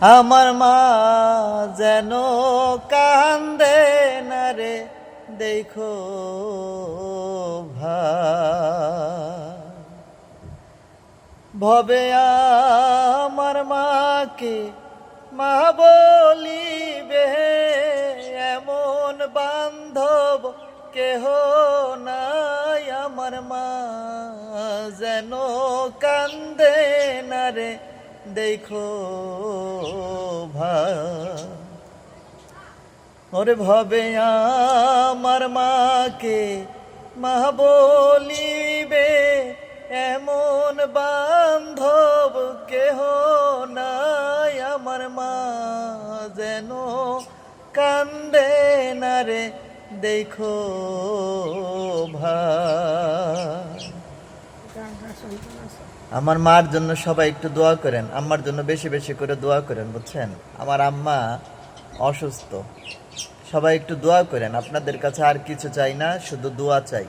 আমার মা যেন কান্দে না রে দেখো ভাই, ভবে আমার মাকে মা বলিবে, এমন বান্ধব কেহ নাই। আমার মা যেন কান্দে না রে দেখো ভাই, ওরে ভবে আমার মাকে মা বলিবে, এমন বান্ধব কেহ নাই। আমার মা যেন কান্দে না রে দেখো ভাই। আমার মার জন্য সবাই একটু দোয়া করেন, আম্মার জন্য বেশি বেশি করে দোয়া করেন, বুঝছেন? আমার আম্মা অসুস্থ, সবাই একটু দোয়া করেন। আপনাদের কাছে আর কিছু চাই না, শুধু দোয়া চাই।